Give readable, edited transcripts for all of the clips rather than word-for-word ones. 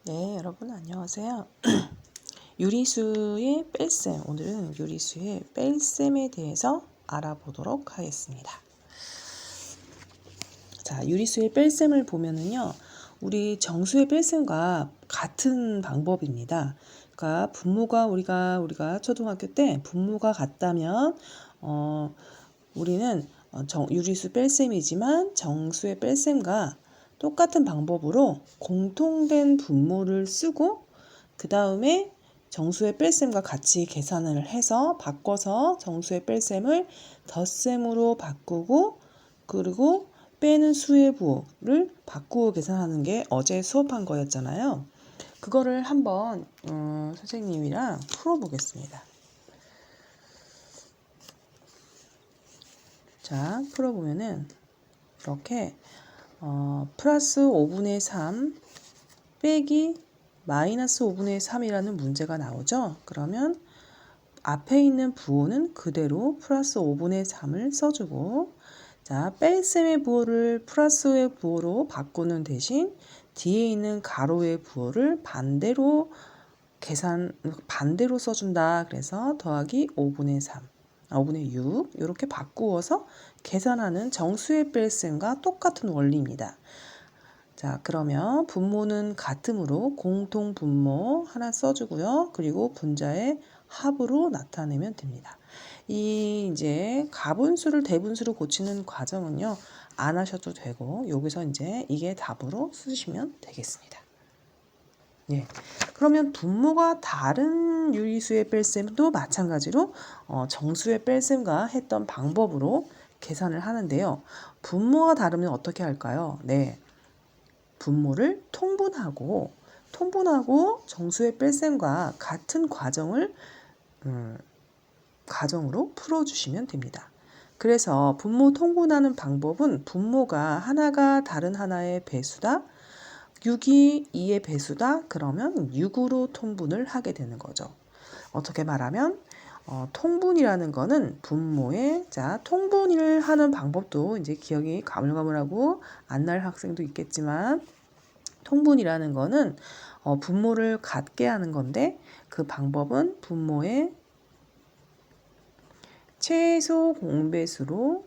네, 여러분 안녕하세요. 유리수의 뺄셈, 오늘은 유리수의 뺄셈에 대해서 알아보도록 하겠습니다. 자, 유리수의 뺄셈을 보면은요, 우리 정수의 뺄셈과 같은 방법입니다. 그러니까 분모가 우리가 초등학교 때 분모가 같다면 우리는 유리수 뺄셈이지만 정수의 뺄셈과 똑같은 방법으로 공통된 분모를 쓰고 그 다음에 정수의 뺄셈과 같이 계산을 해서 바꿔서 정수의 뺄셈을 덧셈으로 바꾸고 그리고 빼는 수의 부호를 바꾸어 계산하는 게 어제 수업한 거였잖아요. 그거를 한번 선생님이랑 풀어보겠습니다. 자, 풀어보면은 이렇게 플러스 5분의 3 빼기 마이너스 5분의 3이라는 문제가 나오죠. 그러면 앞에 있는 부호는 그대로 플러스 5분의 3을 써주고, 자, 뺄셈의 부호를 플러스의 부호로 바꾸는 대신 뒤에 있는 가로의 부호를 반대로 써준다. 그래서 더하기 5분의 3, 5분의 6 이렇게 바꾸어서 계산하는 정수의 뺄셈과 똑같은 원리입니다. 자, 그러면 분모는 같으므로 공통 분모 하나 써주고요. 그리고 분자의 합으로 나타내면 됩니다. 이제 가분수를 대분수로 고치는 과정은요, 안 하셔도 되고, 여기서 이제 이게 답으로 쓰시면 되겠습니다. 예. 그러면 분모가 다른 유리수의 뺄셈도 마찬가지로 정수의 뺄셈과 했던 방법으로 계산을 하는데요. 분모가 다르면 어떻게 할까요? 네. 분모를 통분하고 정수의 뺄셈과 같은 과정으로 풀어주시면 됩니다. 그래서 분모 통분하는 방법은 분모가 하나가 다른 하나의 배수다. 6이 2의 배수다. 그러면 6으로 통분을 하게 되는 거죠. 어떻게 말하면 통분이라는 거는 통분을 하는 방법도 이제 기억이 가물가물하고 안 날 학생도 있겠지만 통분이라는 거는 분모를 같게 하는 건데 그 방법은 분모의 최소 공배수로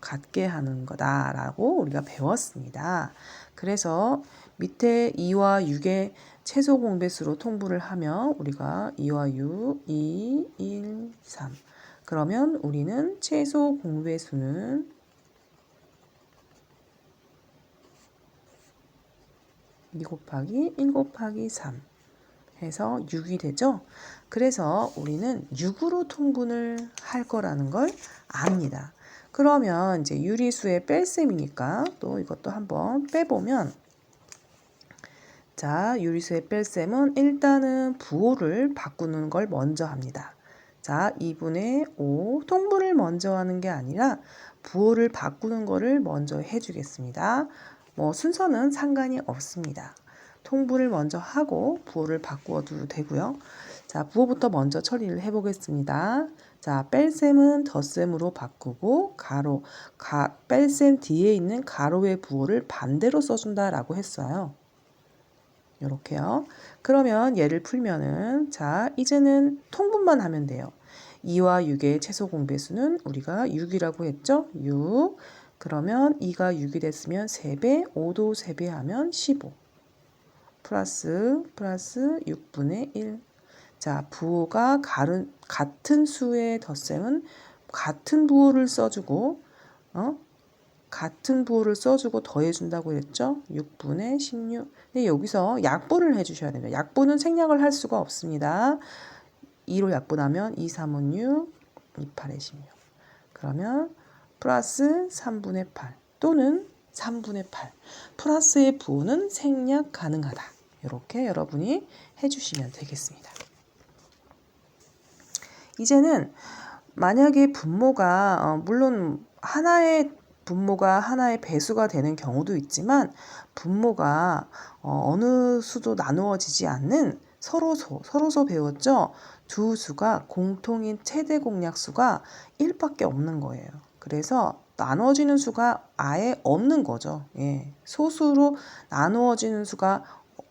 같게 하는 거다라고 우리가 배웠습니다. 그래서 밑에 2와 6의 최소 공배수로 통분을 하면 우리가 2와 6, 2, 1, 3 그러면 우리는 최소 공배수는 2 곱하기 1 곱하기 3 해서 6이 되죠. 그래서 우리는 6으로 통분을 할 거라는 걸 압니다. 그러면 이제 유리수의 뺄셈이니까 또 이것도 한번 빼보면, 자, 유리수의 뺄셈은 일단은 부호를 바꾸는 걸 먼저 합니다. 자, 2분의 5 통분을 먼저 하는 게 아니라 부호를 바꾸는 거를 먼저 해주겠습니다. 순서는 상관이 없습니다. 통분을 먼저 하고 부호를 바꾸어도 되고요. 자, 부호부터 먼저 처리를 해보겠습니다. 자, 뺄셈은 덧셈으로 바꾸고 뺄셈 뒤에 있는 가로의 부호를 반대로 써준다라고 했어요. 이렇게요. 그러면 얘를 풀면은 자, 이제는 통분만 하면 돼요. 2와 6의 최소 공배수는 우리가 6이라고 했죠? 6. 그러면 2가 6이 됐으면 3배, 5도 3배 하면 15. 플러스 6분의 1. 자, 부호가 같은 수의 덧셈은 같은 부호를 써주고 더해준다고 했죠. 6분의 16. 근데 여기서 약분을 해주셔야 됩니다. 약분은 생략을 할 수가 없습니다. 2로 약분하면 2, 3은 6, 2, 8에 16. 그러면 플러스 3분의 8 또는 3분의 8. 플러스의 부호는 생략 가능하다. 이렇게 여러분이 해주시면 되겠습니다. 이제는 만약에 분모가 물론 하나의 분모가 하나의 배수가 되는 경우도 있지만 분모가 어느 수도 나누어지지 않는 서로소 배웠죠. 두 수가 공통인 최대 공약수가 1밖에 없는 거예요. 그래서 나누어지는 수가 아예 없는 거죠. 예. 소수로 나누어지는 수가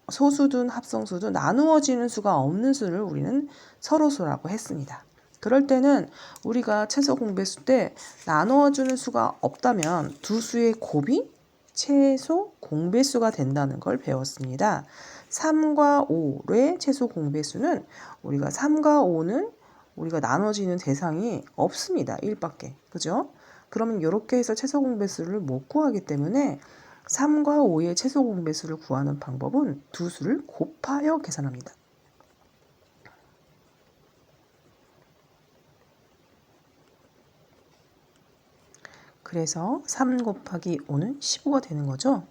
소수든 합성수든 나누어지는 수가 없는 수를 우리는 서로수라고 했습니다. 그럴 때는 우리가 최소 공배수 때 나누어주는 수가 없다면 두 수의 곱이 최소 공배수가 된다는 걸 배웠습니다. 3과 5의 최소 공배수는 우리가 3과 5는 우리가 나눠지는 대상이 없습니다. 1밖에. 그죠? 그러면 이렇게 해서 최소 공배수를 못 구하기 때문에 3과 5의 최소 공배수를 구하는 방법은 두 수를 곱하여 계산합니다. 그래서 3 곱하기 5는 15가 되는 거죠.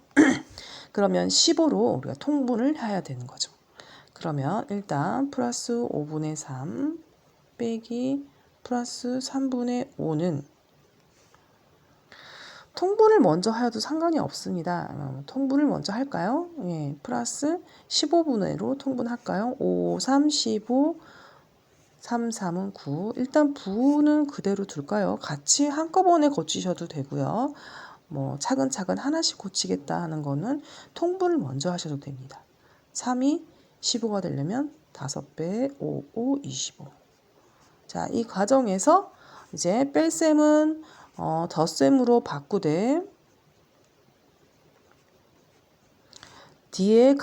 그러면 15로 우리가 통분을 해야 되는 거죠. 그러면 일단 플러스 5분의 3 빼기 플러스 3분의 5는 통분을 먼저 하여도 상관이 없습니다. 통분을 먼저 할까요? 예, 플러스 15분의로 통분할까요? 5, 3, 15, 3, 3은 9. 일단 부는 그대로 둘까요? 같이 한꺼번에 고치셔도 되고요. 뭐 차근차근 하나씩 고치겠다 하는 거는 통분을 먼저 하셔도 됩니다. 3이 15가 되려면 5배 5, 5, 25. 자, 이 과정에서 이제 뺄셈은 덧셈으로 바꾸되 뒤에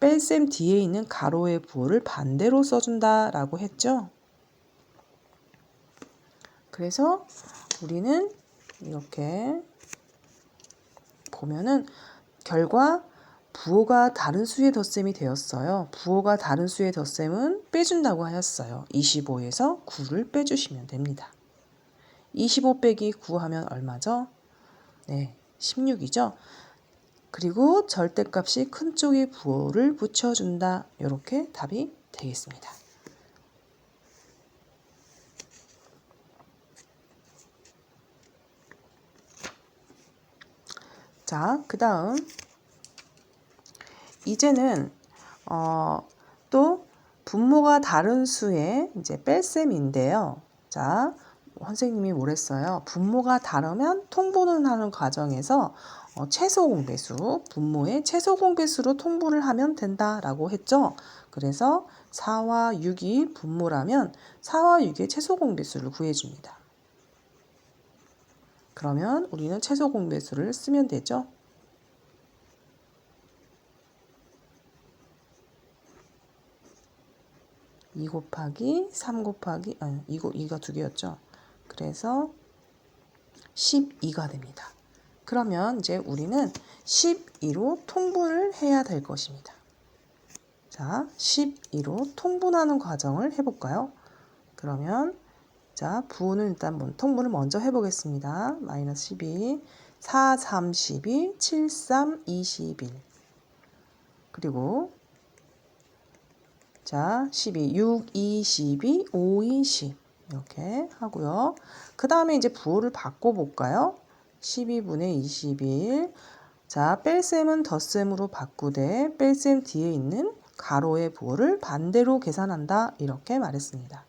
뺄셈 뒤에 있는 가로의 부호를 반대로 써준다라고 했죠. 그래서 우리는 이렇게 보면은 결과 부호가 다른 수의 덧셈이 되었어요. 부호가 다른 수의 덧셈은 빼준다고 하였어요. 25에서 9를 빼주시면 됩니다. 25 빼기 9 하면 얼마죠? 네, 16이죠. 그리고 절대값이 큰 쪽의 부호를 붙여준다. 이렇게 답이 되겠습니다. 자, 그 다음 이제는 또 분모가 다른 수의 이제 뺄셈인데요. 자, 선생님이 뭐랬어요? 분모가 다르면 통분을 하는 과정에서 최소 공배수, 분모의 최소 공배수로 통분을 하면 된다라고 했죠. 그래서 4와 6이 분모라면 4와 6의 최소 공배수를 구해줍니다. 그러면 우리는 최소 공배수를 쓰면 되죠. 2 곱하기 3 곱하기 2가 두 개였죠. 그래서 12가 됩니다. 그러면 이제 우리는 12로 통분을 해야 될 것입니다. 자, 12로 통분하는 과정을 해볼까요? 그러면 자, 부호는 일단 통분을 먼저 해보겠습니다. 마이너스 12, 4, 3, 12, 7, 3, 21. 그리고 자, 12, 6, 2, 12, 5, 2, 10 이렇게 하고요. 그 다음에 이제 부호를 바꿔볼까요? 12분의 21. 자, 뺄셈은 덧셈으로 바꾸되 뺄셈 뒤에 있는 가로의 부호를 반대로 계산한다. 이렇게 말했습니다.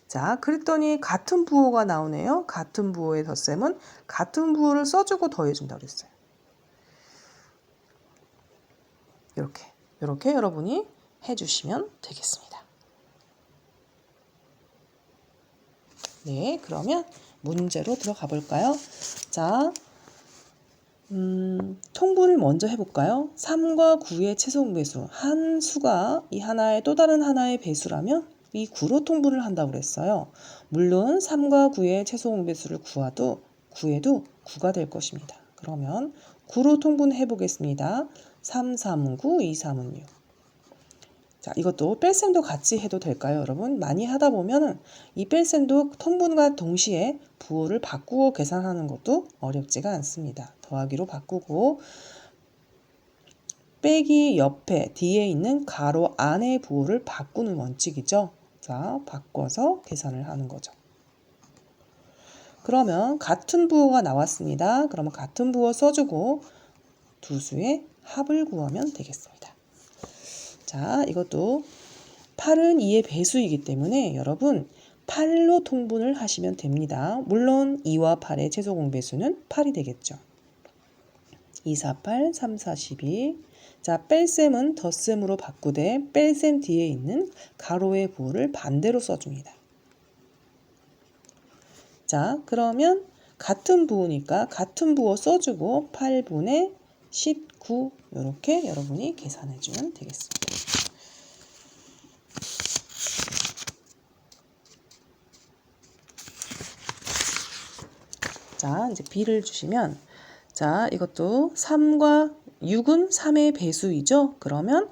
자, 그랬더니 같은 부호가 나오네요. 같은 부호의 덧셈은 같은 부호를 써주고 더해준다고 그랬어요. 이렇게 여러분이 해주시면 되겠습니다. 네, 그러면 문제로 들어가 볼까요? 자, 통분을 먼저 해볼까요? 3과 9의 최소 공배수. 한 수가 이 하나의 또 다른 하나의 배수라면 이 9로 통분을 한다고 그랬어요. 물론 3과 9의 최소 공배수를 구해도 9가 될 것입니다. 그러면 9로 통분해 보겠습니다. 3, 3은 9, 2, 3은 6. 자, 이것도 뺄셈도 같이 해도 될까요, 여러분? 많이 하다 보면은 이 뺄셈도 통분과 동시에 부호를 바꾸고 계산하는 것도 어렵지가 않습니다. 더하기로 바꾸고 빼기 옆에 뒤에 있는 가로 안의 부호를 바꾸는 원칙이죠. 자, 바꿔서 계산을 하는 거죠. 그러면 같은 부호가 나왔습니다. 그러면 같은 부호 써주고 두 수의 합을 구하면 되겠습니다. 자, 이것도 8은 2의 배수이기 때문에 여러분 8로 통분을 하시면 됩니다. 물론 2와 8의 최소 공배수는 8이 되겠죠. 2, 4, 8, 3, 4, 12, 자, 뺄셈은 덧셈으로 바꾸되 뺄셈 뒤에 있는 가로의 부호를 반대로 써줍니다. 자, 그러면 같은 부호니까 같은 부호 써주고 8분의 19 이렇게 여러분이 계산해 주면 되겠습니다. 자, 이제 B를 주시면 자, 이것도 3과 6은 3의 배수이죠. 그러면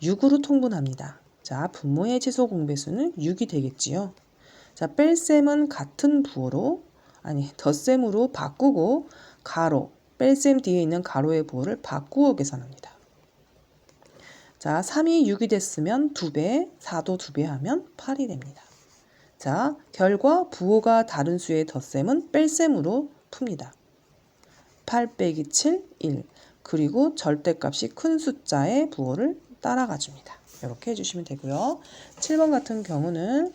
6으로 통분합니다. 자, 분모의 최소 공배수는 6이 되겠지요. 자, 뺄셈은 같은 부호로 덧셈으로 바꾸고 가로, 뺄셈 뒤에 있는 가로의 부호를 바꾸어 계산합니다. 자, 3이 6이 됐으면 2배, 4도 2배 하면 8이 됩니다. 자, 결과 부호가 다른 수의 덧셈은 뺄셈으로 풉니다. 8 빼기 7, 1. 그리고 절대값이 큰 숫자의 부호를 따라가 줍니다. 이렇게 해주시면 되고요. 7번 같은 경우는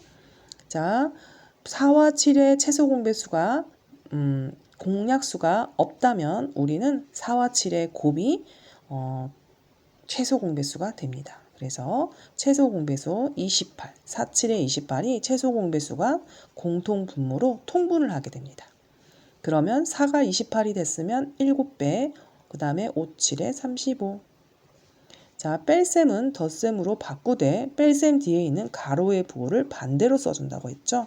자, 4와 7의 최소 공배수가 공약수가 없다면 우리는 4와 7의 곱이 최소 공배수가 됩니다. 그래서 최소 공배수 28, 4, 7의 28이 최소 공배수가 공통 분모로 통분을 하게 됩니다. 그러면 4가 28이 됐으면 7배, 그 다음에 5, 7에 35. 자, 뺄셈은 덧셈으로 바꾸되 뺄셈 뒤에 있는 가로의 부호를 반대로 써준다고 했죠.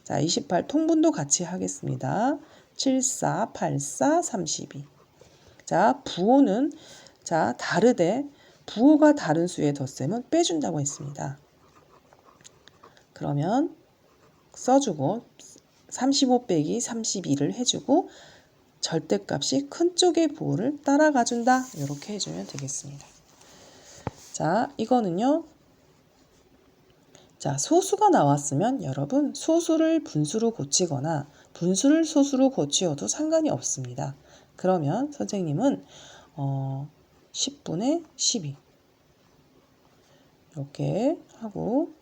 자, 28 통분도 같이 하겠습니다. 7, 4, 8, 4, 32. 자, 부호는 자 다르되 부호가 다른 수의 덧셈은 빼준다고 했습니다. 그러면 써주고 35 빼기 32를 해주고 절대값이 큰 쪽의 부호를 따라가 준다. 이렇게 해주면 되겠습니다. 자, 이거는요. 자, 소수가 나왔으면 여러분 소수를 분수로 고치거나 분수를 소수로 고치어도 상관이 없습니다. 그러면 선생님은 10분의 12 이렇게 하고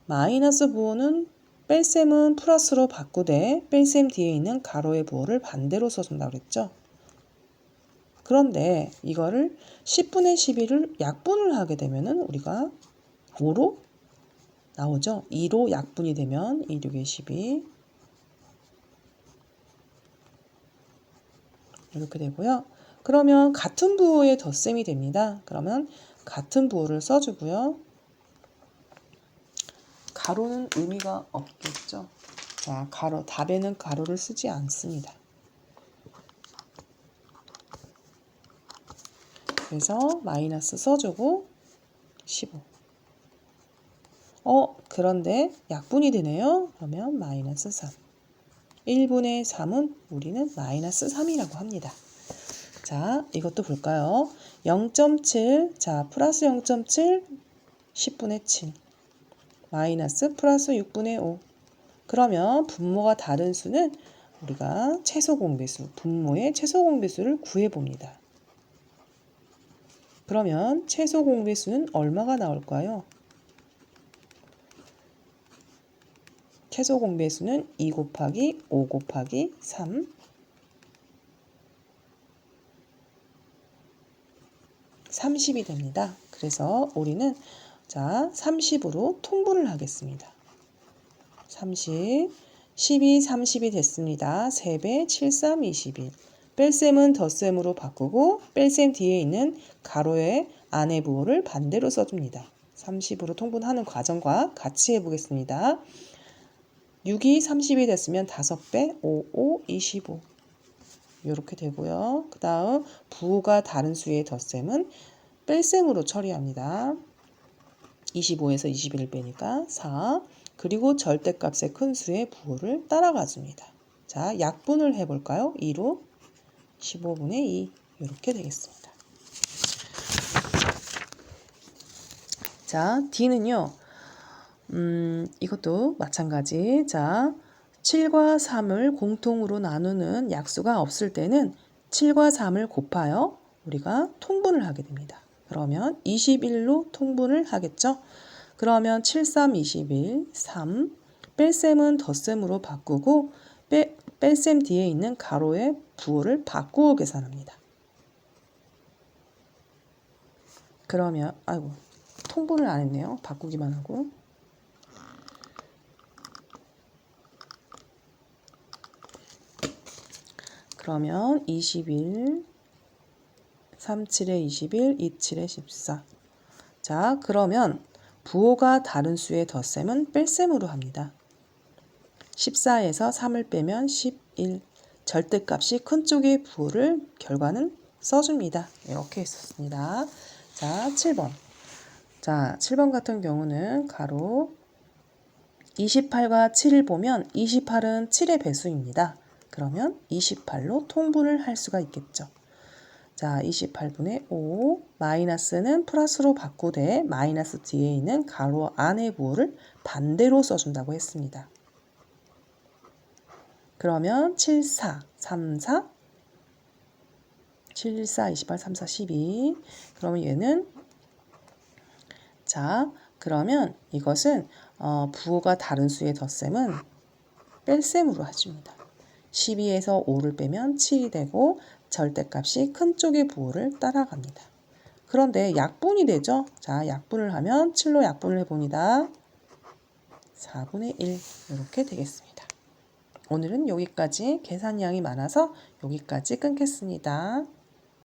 마이너스 부호는 뺄셈은 플러스로 바꾸되 뺄셈 뒤에 있는 가로의 부호를 반대로 써준다고 그랬죠. 그런데 이거를 10분의 12를 약분을 하게 되면은 우리가 5로 나오죠. 2로 약분이 되면 2, 6에 12 이렇게 되고요. 그러면 같은 부호의 덧셈이 됩니다. 그러면 같은 부호를 써주고요. 가로는 의미가 없겠죠. 자, 답에는 가로를 쓰지 않습니다. 그래서 마이너스 써주고 15. 그런데 약분이 되네요. 그러면 마이너스 3. 1분의 3은 우리는 마이너스 3이라고 합니다. 자, 이것도 볼까요? 0.7, 자, 플러스 0.7, 10분의 7. 마이너스 플러스 6분의 5. 그러면 분모가 다른 수는 우리가 최소 공배수, 분모의 최소 공배수를 구해봅니다. 그러면 최소 공배수는 얼마가 나올까요? 최소 공배수는 2 곱하기 5 곱하기 3 30이 됩니다. 그래서 우리는 자 30으로 통분을 하겠습니다. 30, 12, 30이 됐습니다. 3배, 7, 3, 21. 뺄셈은 덧셈으로 바꾸고 뺄셈 뒤에 있는 가로의 안의 부호를 반대로 써줍니다. 30으로 통분하는 과정과 같이 해보겠습니다. 6이 30이 됐으면 5배, 5, 5, 25. 이렇게 되고요. 그 다음 부호가 다른 수의 덧셈은 뺄셈으로 처리합니다. 25에서 21을 빼니까 4. 그리고 절대값의 큰 수의 부호를 따라가 줍니다. 자, 약분을 해볼까요? 2로 15분의 2 이렇게 되겠습니다. 자, D는요. 이것도 마찬가지. 자, 7과 3을 공통으로 나누는 약수가 없을 때는 7과 3을 곱하여 우리가 통분을 하게 됩니다. 그러면 21로 통분을 하겠죠. 그러면 7, 3, 21, 3. 뺄셈은 덧셈으로 바꾸고 뺄셈 뒤에 있는 가로의 부호를 바꾸어 계산합니다. 그러면 아이고 통분을 안 했네요. 바꾸기만 하고. 그러면 21, 37에 21, 27에 14. 자, 그러면 부호가 다른 수의 덧셈은 뺄셈으로 합니다. 14에서 3을 빼면 11. 절대값이 큰 쪽의 부호를 결과는 써줍니다. 이렇게 했었습니다. 자, 7번. 자, 7번 같은 경우는 가로 28과 7을 보면 28은 7의 배수입니다. 그러면 28로 통분을 할 수가 있겠죠. 자, 28분의 5 마이너스는 플러스로 바꾸되 마이너스 뒤에 있는 가로 안의 부호를 반대로 써준다고 했습니다. 그러면 7, 4, 3, 4 7, 4, 28, 3, 4, 12 그러면 얘는 자, 그러면 이것은 부호가 다른 수의 덧셈은 뺄셈으로 해줍니다. 12에서 5를 빼면 7이 되고 절대값이 큰 쪽의 부호를 따라갑니다. 그런데 약분이 되죠. 자, 약분을 하면 7로 약분을 해봅니다. 4분의 1 이렇게 되겠습니다. 오늘은 여기까지 계산량이 많아서 여기까지 끊겠습니다.